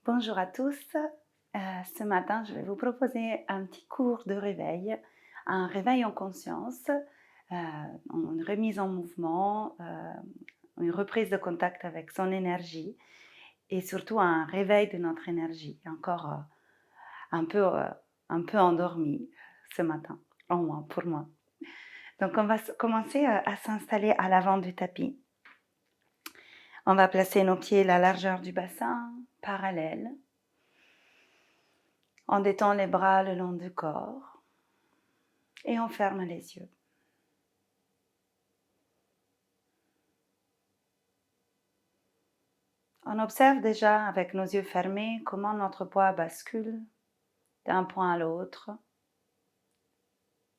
Bonjour à tous. Ce matin, je vais vous proposer un petit cours de réveil, un réveil en conscience, une remise en mouvement, une reprise de contact avec son énergie et surtout un réveil de notre énergie, encore un peu, euh, un peu endormie ce matin, au moins pour moi. Donc on va commencer à s'installer à l'avant du tapis. On va placer nos pieds à la largeur du bassin, parallèle. On détend les bras le long du corps et on ferme les yeux. On observe déjà avec nos yeux fermés comment notre poids bascule d'un point à l'autre,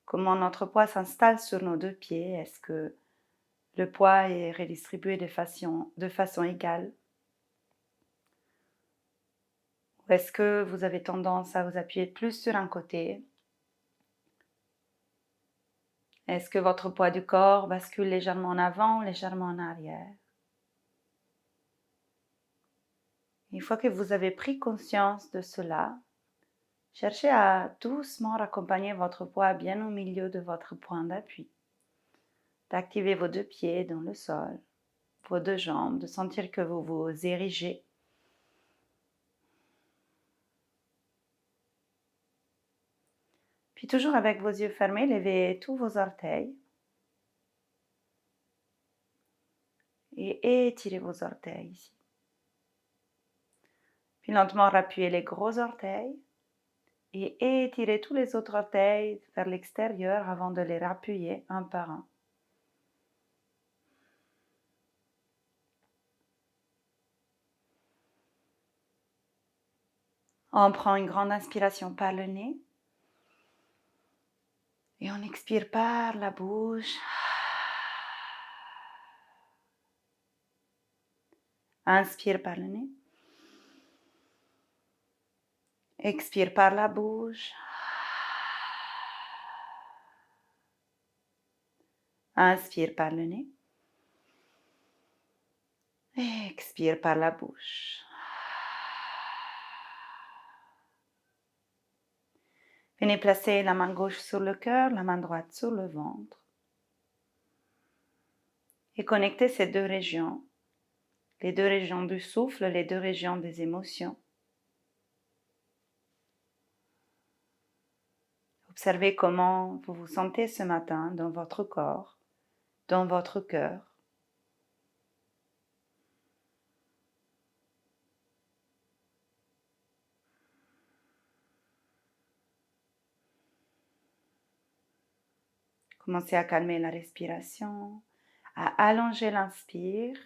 comment notre poids s'installe sur nos deux pieds. Est-ce que le poids est redistribué de façon égale? Ou est-ce que vous avez tendance à vous appuyer plus sur un côté? Est-ce que votre poids du corps bascule légèrement en avant ou légèrement en arrière? Une fois que vous avez pris conscience de cela, cherchez à doucement raccompagner votre poids bien au milieu de votre point d'appui, d'activer vos deux pieds dans le sol, vos deux jambes, de sentir que vous vous érigez. Puis toujours avec vos yeux fermés, levez tous vos orteils et étirez vos orteils ici. Puis lentement rappuyez les gros orteils et étirez tous les autres orteils vers l'extérieur avant de les rappuyer un par un. On prend une grande inspiration par le nez et on expire par la bouche. Inspire par le nez. Expire par la bouche. Inspire par le nez. Expire par la bouche. Venez placer la main gauche sur le cœur, la main droite sur le ventre. Et connectez ces deux régions, les deux régions du souffle, les deux régions des émotions. Observez comment vous vous sentez ce matin dans votre corps, dans votre cœur. Commencez à calmer la respiration, à allonger l'inspire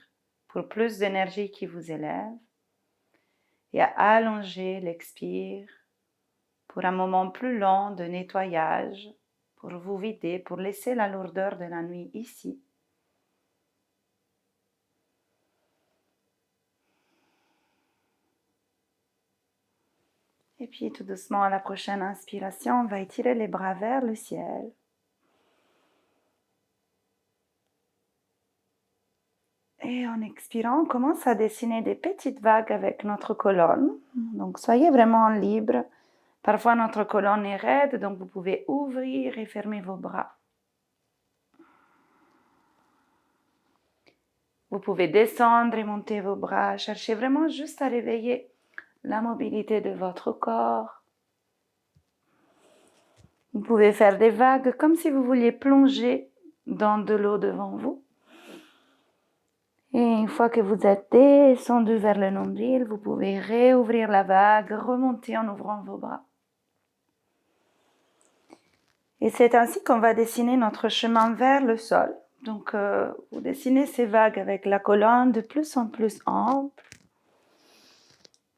pour plus d'énergie qui vous élève et à allonger l'expire pour un moment plus long de nettoyage, pour vous vider, pour laisser la lourdeur de la nuit ici. Et puis tout doucement à la prochaine inspiration, on va étirer les bras vers le ciel. Et en expirant, on commence à dessiner des petites vagues avec notre colonne. Donc soyez vraiment libre. Parfois notre colonne est raide, donc vous pouvez ouvrir et fermer vos bras. Vous pouvez descendre et monter vos bras. Cherchez vraiment juste à réveiller la mobilité de votre corps. Vous pouvez faire des vagues comme si vous vouliez plonger dans de l'eau devant vous. Et une fois que vous êtes descendu vers le nombril, vous pouvez réouvrir la vague, remonter en ouvrant vos bras. Et c'est ainsi qu'on va dessiner notre chemin vers le sol. Donc, vous dessinez ces vagues avec la colonne de plus en plus ample,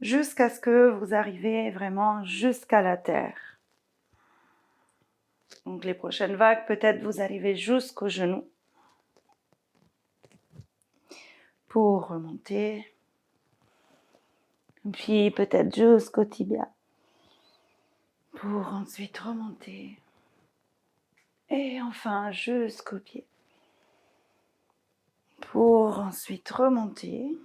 jusqu'à ce que vous arrivez vraiment jusqu'à la terre. Donc, les prochaines vagues, peut-être vous arrivez jusqu'aux genoux pour remonter. Puis peut-être jusqu'au tibia pour ensuite remonter. Et enfin jusqu'au pied pour ensuite remonter.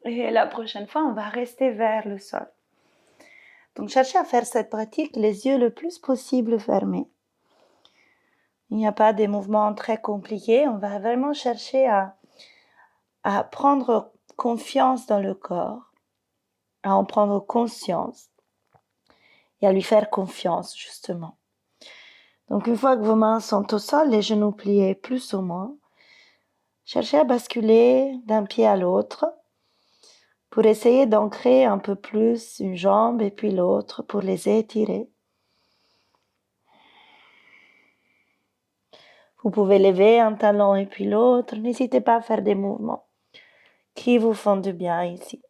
Et la prochaine fois, on va rester vers le sol. Donc, cherchez à faire cette pratique les yeux le plus possible fermés. Il n'y a pas des mouvements très compliqués. On va vraiment chercher à prendre confiance dans le corps, à en prendre conscience et à lui faire confiance, justement. Donc, une fois que vos mains sont au sol, les genoux pliés plus ou moins, cherchez à basculer d'un pied à l'autre pour essayer d'ancrer un peu plus une jambe et puis l'autre pour les étirer. Vous pouvez lever un talon et puis l'autre. N'hésitez pas à faire des mouvements qui vous font du bien ici.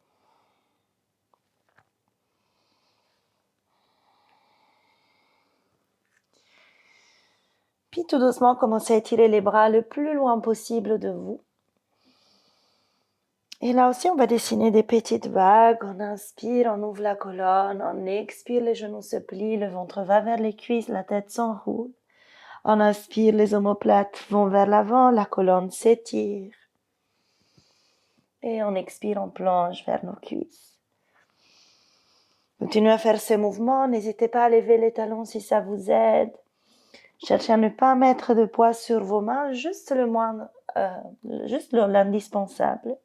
Puis tout doucement, commencez à étirer les bras le plus loin possible de vous. Et là aussi, on va dessiner des petites vagues. On inspire, on ouvre la colonne. On expire, les genoux se plient, le ventre va vers les cuisses, la tête s'enroule. On inspire, les omoplates vont vers l'avant, la colonne s'étire. Et on expire, on plonge vers nos cuisses. Continuez à faire ces mouvements. N'hésitez pas à lever les talons si ça vous aide. Cherchez à ne pas mettre de poids sur vos mains, juste le moindre, juste l'indispensable.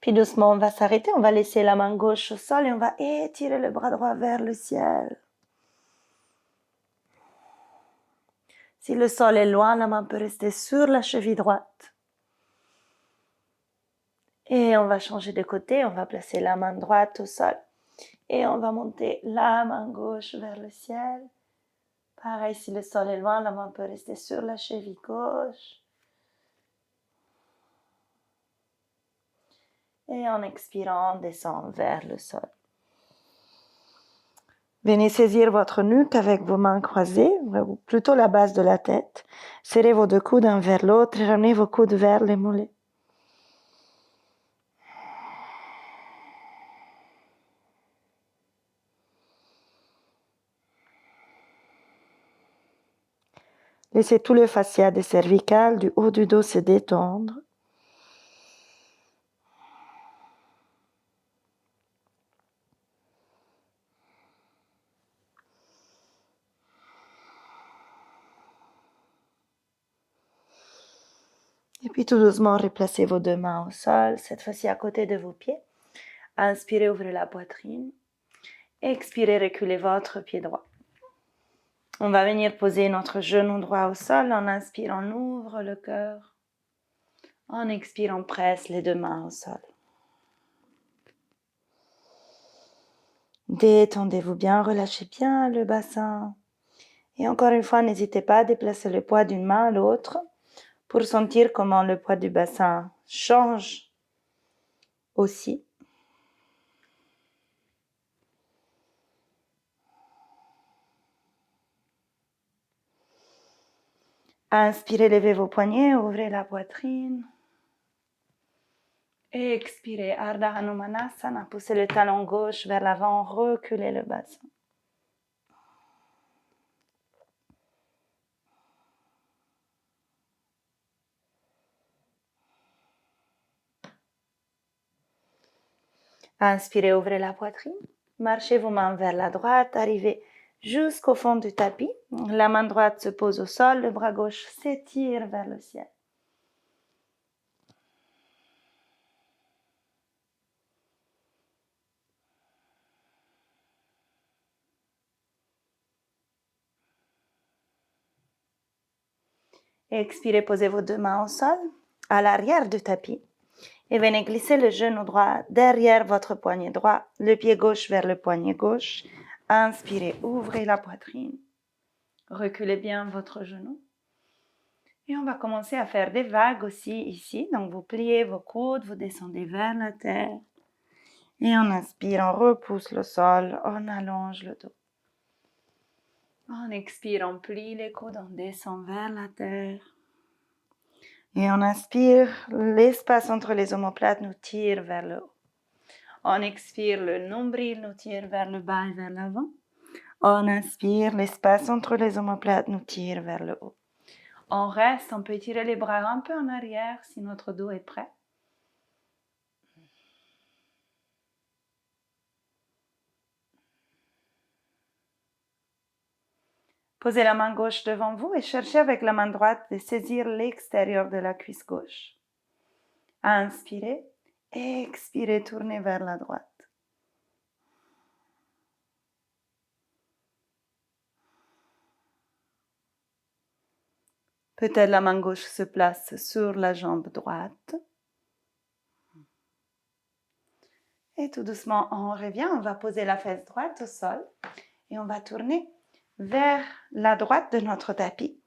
Puis doucement, on va s'arrêter, on va laisser la main gauche au sol et on va étirer le bras droit vers le ciel. Si le sol est loin, la main peut rester sur la cheville droite. Et on va changer de côté, on va placer la main droite au sol. Et on va monter la main gauche vers le ciel. Pareil, si le sol est loin, la main peut rester sur la cheville gauche. Et en expirant, on descend vers le sol. Venez saisir votre nuque avec vos mains croisées, ou plutôt la base de la tête. Serrez vos deux coudes un vers l'autre et ramenez vos coudes vers les mollets. Laissez tout le fascia des cervicales du haut du dos se détendre. Et puis tout doucement, replacez vos deux mains au sol, cette fois-ci à côté de vos pieds. Inspirez, ouvrez la poitrine. Expirez, reculez votre pied droit. On va venir poser notre genou droit au sol. En inspirant, on ouvre le cœur. En expirant, on presse les deux mains au sol. Détendez-vous bien, relâchez bien le bassin. Et encore une fois, n'hésitez pas à déplacer le poids d'une main à l'autre pour sentir comment le poids du bassin change aussi. Inspirez, levez vos poignets, ouvrez la poitrine. Expirez, Ardha Hanumanasana, poussez le talon gauche vers l'avant, reculez le bassin. Inspirez, ouvrez la poitrine. Marchez vos mains vers la droite, arrivez jusqu'au fond du tapis. La main droite se pose au sol, le bras gauche s'étire vers le ciel. Expirez, posez vos deux mains au sol, à l'arrière du tapis. Et venez glisser le genou droit derrière votre poignet droit, le pied gauche vers le poignet gauche. Inspirez, ouvrez la poitrine. Reculez bien votre genou. Et on va commencer à faire des vagues aussi ici. Donc vous pliez vos coudes, vous descendez vers la terre. Et on inspire, on repousse le sol, on allonge le dos. On expire, on plie les coudes, on descend vers la terre. Et on inspire, l'espace entre les omoplates nous tire vers le haut. On expire, le nombril nous tire vers le bas et vers l'avant. On inspire, l'espace entre les omoplates nous tire vers le haut. On reste, on peut étirer les bras un peu en arrière si notre dos est prêt. Posez la main gauche devant vous et cherchez avec la main droite de saisir l'extérieur de la cuisse gauche. Inspirez, expirez, tournez vers la droite. Peut-être la main gauche se place sur la jambe droite. Et tout doucement, on revient, on va poser la fesse droite au sol et on va tourner vers la droite de notre tapis.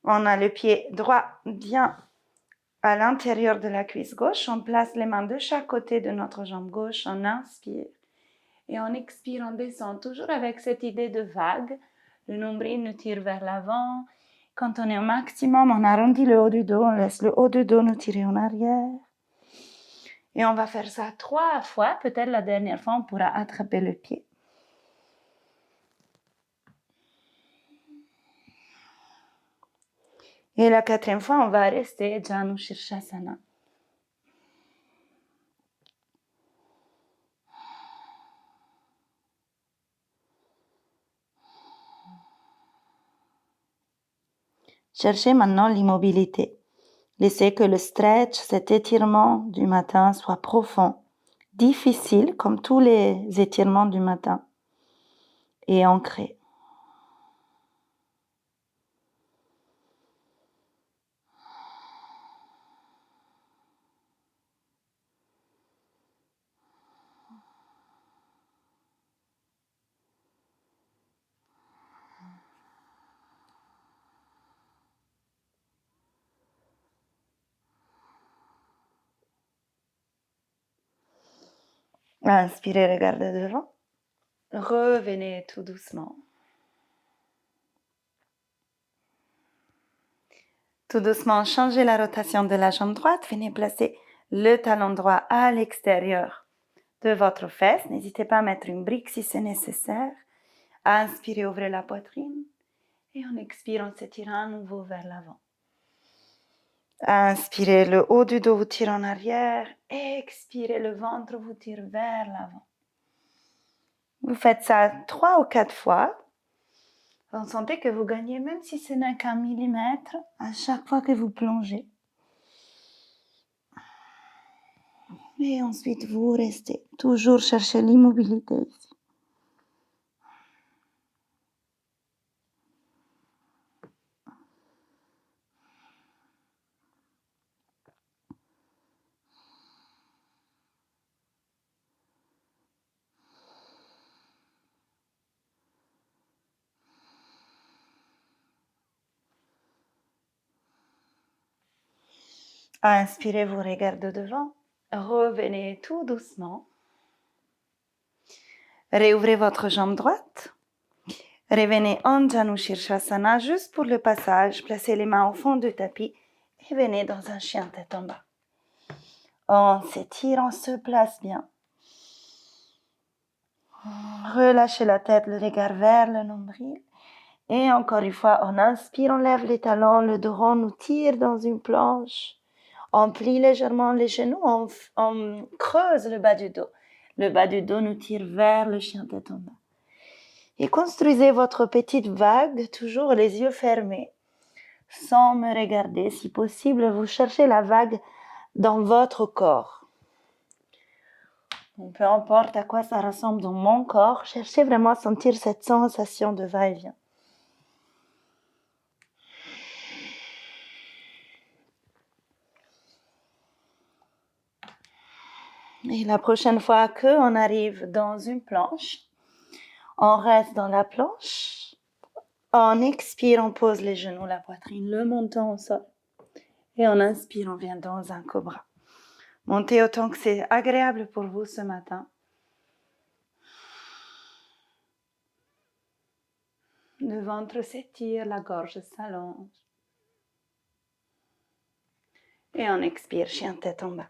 On a le pied droit bien à l'intérieur de la cuisse gauche. On place les mains de chaque côté de notre jambe gauche. On inspire et on expire, on descend toujours avec cette idée de vague. Le nombril nous tire vers l'avant. Quand on est au maximum, on arrondit le haut du dos, on laisse le haut du dos nous tirer en arrière. Et on va faire ça 3 fois. Peut-être la dernière fois, on pourra attraper le pied. Et la 4e fois, on va rester Janu Shirshasana. Cherchez maintenant l'immobilité. Laissez que le stretch, cet étirement du matin soit profond, difficile comme tous les étirements du matin et ancré. Inspirez, regardez devant. Revenez tout doucement. Tout doucement, changez la rotation de la jambe droite. Venez placer le talon droit à l'extérieur de votre fesse. N'hésitez pas à mettre une brique si c'est nécessaire. Inspirez, ouvrez la poitrine. Et on expire, on s'étire à nouveau vers l'avant. Inspirez, le haut du dos vous tire en arrière. Expirez, le ventre vous tire vers l'avant. Vous faites ça 3 ou 4 fois. Vous sentez que vous gagnez, même si ce n'est qu'un millimètre, à chaque fois que vous plongez. Et ensuite, vous restez. Toujours chercher l'immobilité ici. Inspirez, vous regardez devant. Revenez tout doucement. Réouvrez votre jambe droite. Revenez en Janu Shirshasana juste pour le passage. Placez les mains au fond du tapis et venez dans un chien tête en bas. On s'étire, on se place bien. Relâchez la tête, le regard vers le nombril. Et encore une fois, on inspire, on lève les talons, le dos rond nous tire dans une planche. On plie légèrement les genoux, on creuse le bas du dos. Le bas du dos nous tire vers le chien tête en bas. Et construisez votre petite vague, toujours les yeux fermés, sans me regarder. Si possible, vous cherchez la vague dans votre corps. Donc, peu importe à quoi ça ressemble dans mon corps, cherchez vraiment à sentir cette sensation de va-et-vient. Et la prochaine fois qu'on arrive dans une planche, on reste dans la planche. On expire, on pose les genoux, la poitrine, le menton au sol. Et on inspire, on vient dans un cobra. Montez autant que c'est agréable pour vous ce matin. Le ventre s'étire, la gorge s'allonge. Et on expire, chien tête en bas.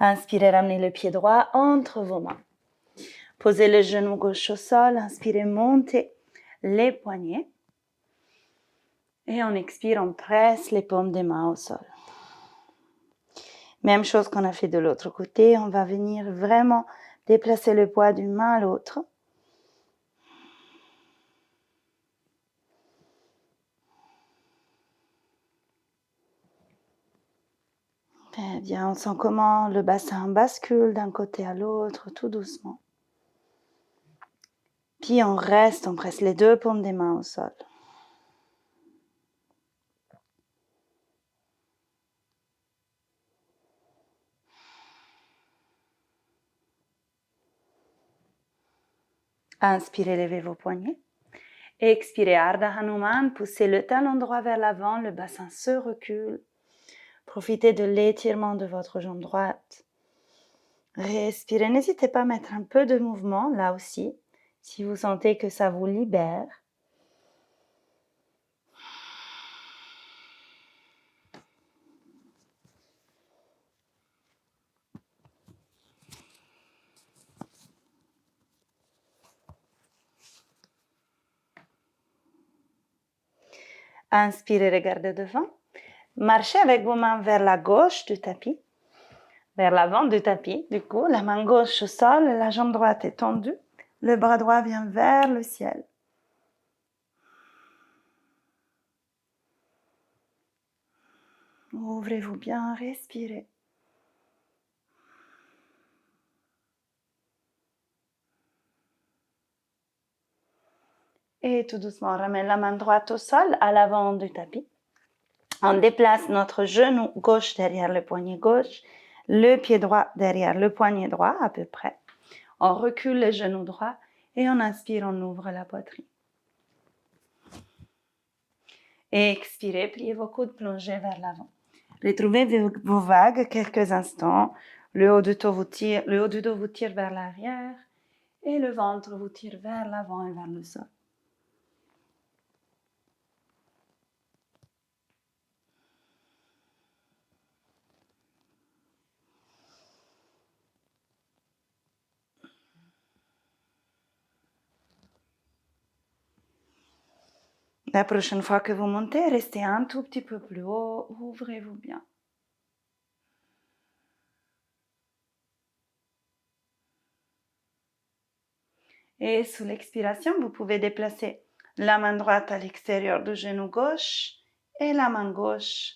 Inspirez, ramenez le pied droit entre vos mains. Posez le genou gauche au sol. Inspirez, montez les poignets. Et on expire, on presse les paumes des mains au sol. Même chose qu'on a fait de l'autre côté. On va venir vraiment déplacer le poids d'une main à l'autre. Très bien, on sent comment le bassin bascule d'un côté à l'autre, tout doucement. Puis on reste, on presse les deux paumes des mains au sol. Inspirez, levez vos poignets. Expirez, Ardha Hanuman, poussez le talon droit vers l'avant, le bassin se recule. Profitez de l'étirement de votre jambe droite. Respirez, n'hésitez pas à mettre un peu de mouvement là aussi, si vous sentez que ça vous libère. Inspirez, regardez devant. Marchez avec vos mains vers la gauche du tapis, vers l'avant du tapis. Du coup, la main gauche au sol, la jambe droite est tendue. Le bras droit vient vers le ciel. Ouvrez-vous bien, respirez. Et tout doucement, on ramène la main droite au sol, à l'avant du tapis. On déplace notre genou gauche derrière le poignet gauche, le pied droit derrière le poignet droit à peu près. On recule le genou droit et on inspire, on ouvre la poitrine. Et expirez, pliez vos coudes, plongez vers l'avant. Retrouvez vos vagues quelques instants. Le haut du dos vous tire vers l'arrière et le ventre vous tire vers l'avant et vers le sol. La prochaine fois que vous montez, restez un tout petit peu plus haut, ouvrez-vous bien. Et sous l'expiration, vous pouvez déplacer la main droite à l'extérieur du genou gauche et la main gauche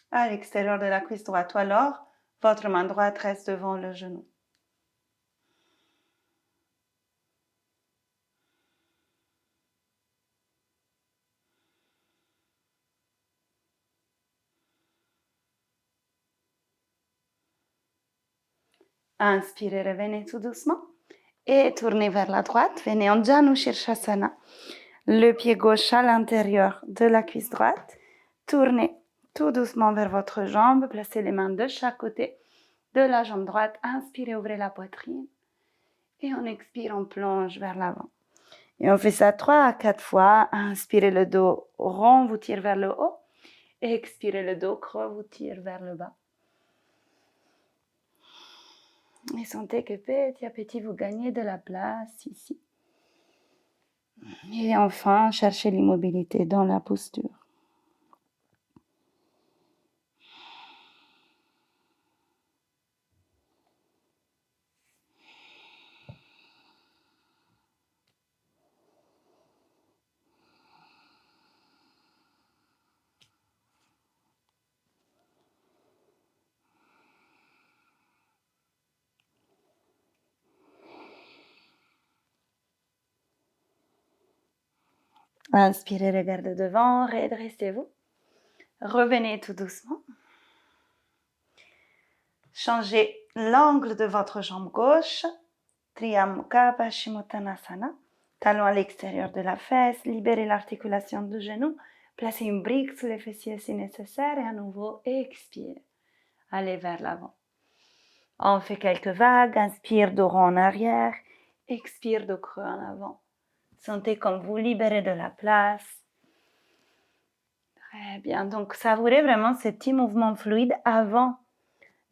à l'extérieur de la cuisse droite. Ou alors, votre main droite reste devant le genou. Inspirez, revenez tout doucement et tournez vers la droite. Venez en Janu Shirshasana. Le pied gauche à l'intérieur de la cuisse droite. Tournez tout doucement vers votre jambe. Placez les mains de chaque côté de la jambe droite. Inspirez, ouvrez la poitrine. Et on expire, on plonge vers l'avant. Et on fait ça 3 à 4 fois. Inspirez, le dos rond vous tire vers le haut. Expirez, le dos creux vous tire vers le bas. Et sentez que petit à petit, vous gagnez de la place ici. Et enfin, cherchez l'immobilité dans la posture. Inspirez, regardez devant, redressez-vous. Revenez tout doucement. Changez l'angle de votre jambe gauche. Triya Mukha Paschimottanasana. Talon à l'extérieur de la fesse. Libérez l'articulation du genou. Placez une brique sous les fessiers si nécessaire. Et à nouveau, expire. Allez vers l'avant. On fait quelques vagues. Inspire, dos rond en arrière. Expire, dos creux en avant. Sentez comme vous libérez de la place. Très bien. Donc, savourez vraiment ces petits mouvements fluides avant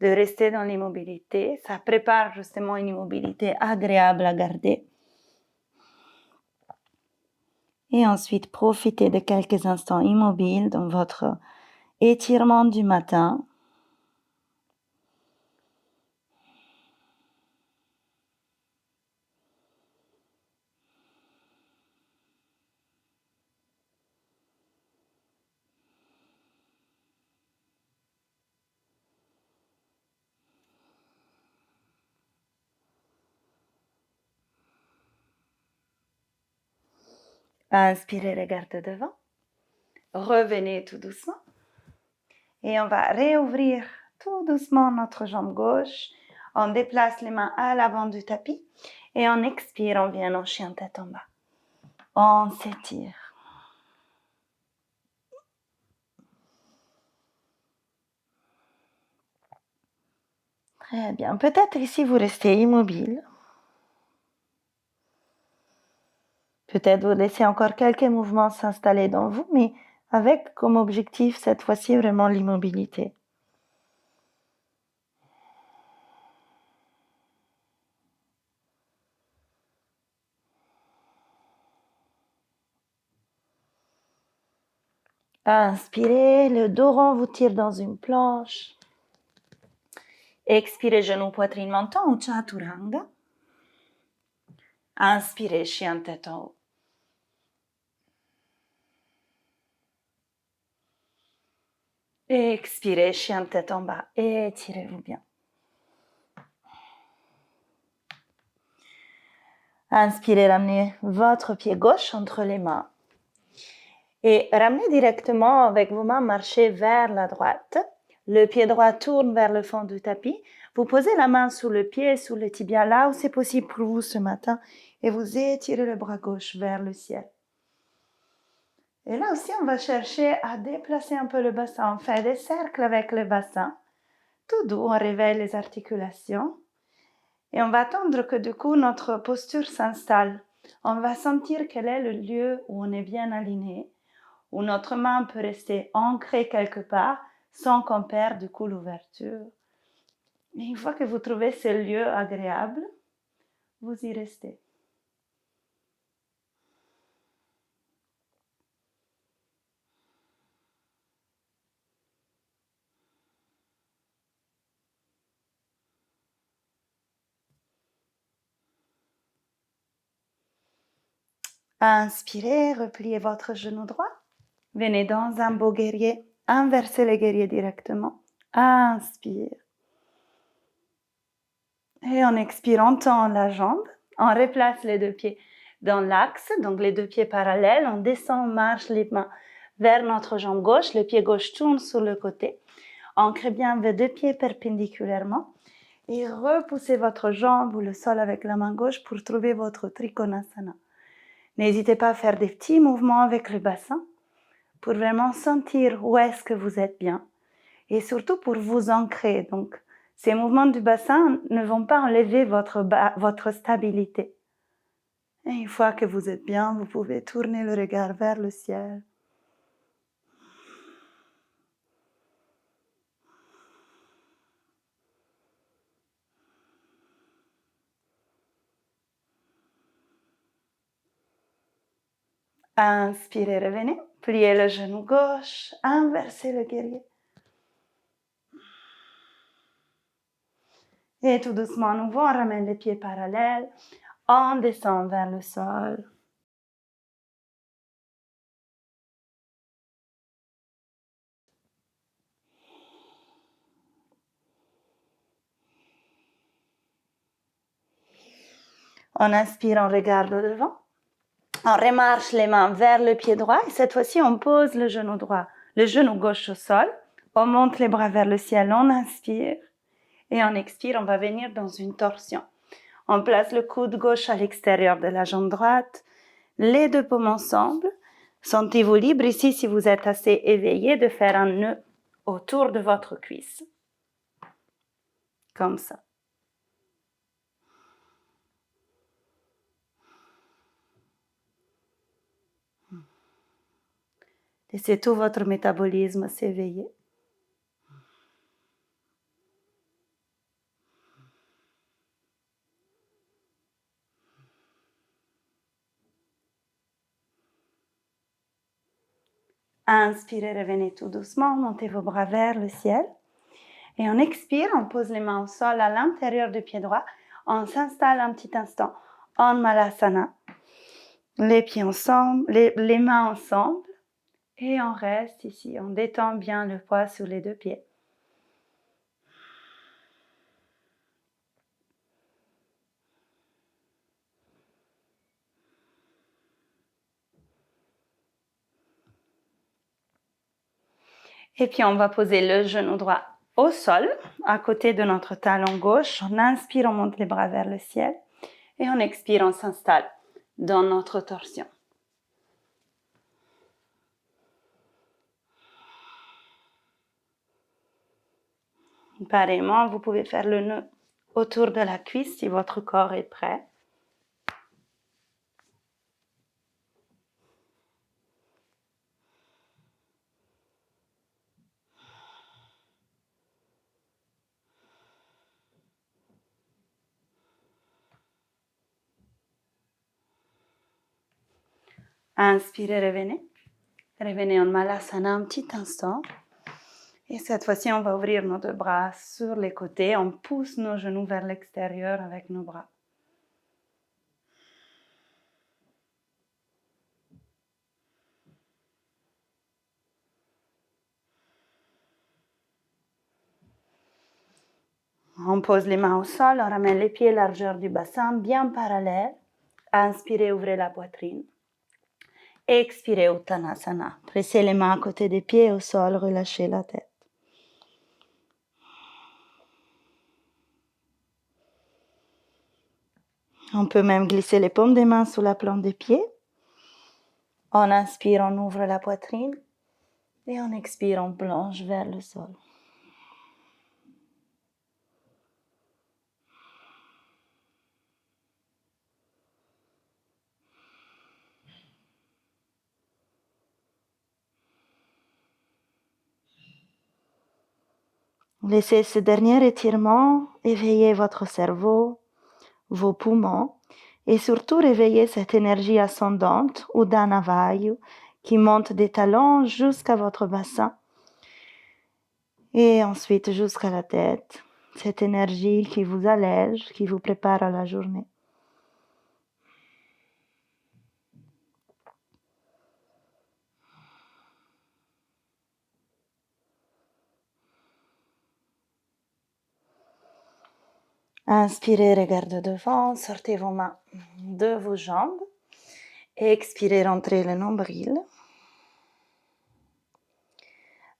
de rester dans l'immobilité. Ça prépare justement une immobilité agréable à garder. Et ensuite, profitez de quelques instants immobiles dans votre étirement du matin. Inspirez, regardez devant. Revenez tout doucement. Et on va réouvrir tout doucement notre jambe gauche. On déplace les mains à l'avant du tapis. Et on expire, on vient en chien tête en bas. On s'étire. Très bien. Peut-être ici vous restez immobile. Peut-être vous laissez encore quelques mouvements s'installer dans vous, mais avec comme objectif cette fois-ci vraiment l'immobilité. Inspirez, le dos rond vous tire dans une planche. Expirez, genou, poitrine, menton ou chaturanga. Inspirez, chien tête en haut. Expirez, chien tête en bas. Étirez-vous bien. Inspirez, ramenez votre pied gauche entre les mains. Et ramenez directement avec vos mains, marchez vers la droite. Le pied droit tourne vers le fond du tapis. Vous posez la main sous le pied, sous le tibia, là où c'est possible pour vous ce matin. Et vous étirez le bras gauche vers le ciel. Et là aussi, on va chercher à déplacer un peu le bassin. On fait des cercles avec le bassin. Tout doux, on réveille les articulations. Et on va attendre que du coup, notre posture s'installe. On va sentir quel est le lieu où on est bien aligné, où notre main peut rester ancrée quelque part sans qu'on perde du coup l'ouverture. Et une fois que vous trouvez ce lieu agréable, vous y restez. Inspirez, repliez votre genou droit. Venez dans un beau guerrier. Inversez le guerrier directement. Inspire. Et on expire, on tend la jambe. On replace les deux pieds dans l'axe, donc les deux pieds parallèles. On descend, on marche les mains vers notre jambe gauche. Le pied gauche tourne sur le côté. Ancrez bien vos deux pieds perpendiculairement. Et repoussez votre jambe ou le sol avec la main gauche pour trouver votre Trikonasana. N'hésitez pas à faire des petits mouvements avec le bassin pour vraiment sentir où est-ce que vous êtes bien et surtout pour vous ancrer. Donc, ces mouvements du bassin ne vont pas enlever votre stabilité. Et une fois que vous êtes bien, vous pouvez tourner le regard vers le ciel. Inspirez, revenez. Pliez le genou gauche, inversez le guerrier. Et tout doucement, à nouveau, on ramène les pieds parallèles. On descend vers le sol. On inspire, on regarde devant. On remarche les mains vers le pied droit. Et cette fois-ci, on pose le genou droit, le genou gauche au sol. On monte les bras vers le ciel. On inspire. Et on expire, on va venir dans une torsion. On place le coude gauche à l'extérieur de la jambe droite. Les deux paumes ensemble. Sentez-vous libre ici, si vous êtes assez éveillé, de faire un nœud autour de votre cuisse. Comme ça. Laissez tout votre métabolisme s'éveiller. Inspirez, revenez tout doucement, montez vos bras vers le ciel. Et on expire, on pose les mains au sol à l'intérieur du pied droit. On s'installe un petit instant en Malasana. Les pieds ensemble, les mains ensemble. Et on reste ici, on détend bien le poids sur les deux pieds. Et puis on va poser le genou droit au sol, à côté de notre talon gauche. On inspire, on monte les bras vers le ciel. Et on expire, on s'installe dans notre torsion. Pareillement, vous pouvez faire le nœud autour de la cuisse si votre corps est prêt. Inspirez, revenez. Revenez en Malasana un petit instant. Et cette fois-ci, on va ouvrir nos deux bras sur les côtés. On pousse nos genoux vers l'extérieur avec nos bras. On pose les mains au sol, on ramène les pieds largeur du bassin, bien parallèles. Inspirez, ouvrez la poitrine. Expirez, Uttanasana. Pressez les mains à côté des pieds au sol, relâchez la tête. On peut même glisser les paumes des mains sous la plante des pieds. On inspire, on ouvre la poitrine. Et on expire, on plonge vers le sol. Laissez ce dernier étirement éveiller votre cerveau, vos poumons et surtout réveiller cette énergie ascendante, Uddana Vayu, qui monte des talons jusqu'à votre bassin et ensuite jusqu'à la tête. Cette énergie qui vous allège, qui vous prépare à la journée. Inspirez, regardez devant, sortez vos mains de vos jambes. Expirez, rentrez le nombril.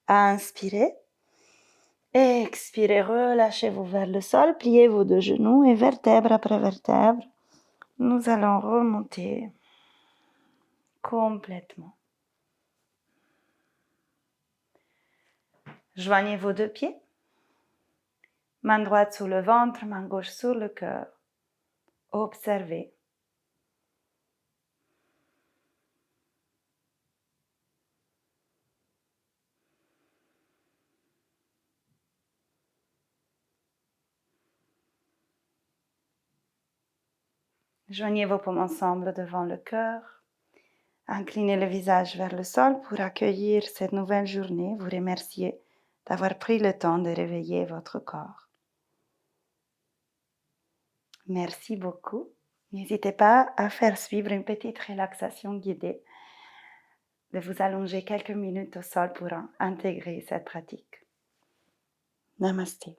Inspirez. Expirez, relâchez-vous vers le sol, pliez vos deux genoux et vertèbre après vertèbre, nous allons remonter complètement. Joignez vos deux pieds. Main droite sur le ventre, main gauche sur le cœur. Observez. Joignez vos paumes ensemble devant le cœur. Inclinez le visage vers le sol pour accueillir cette nouvelle journée. Vous remerciez d'avoir pris le temps de réveiller votre corps. Merci beaucoup. N'hésitez pas à faire suivre une petite relaxation guidée, de vous allonger quelques minutes au sol pour intégrer cette pratique. Namasté.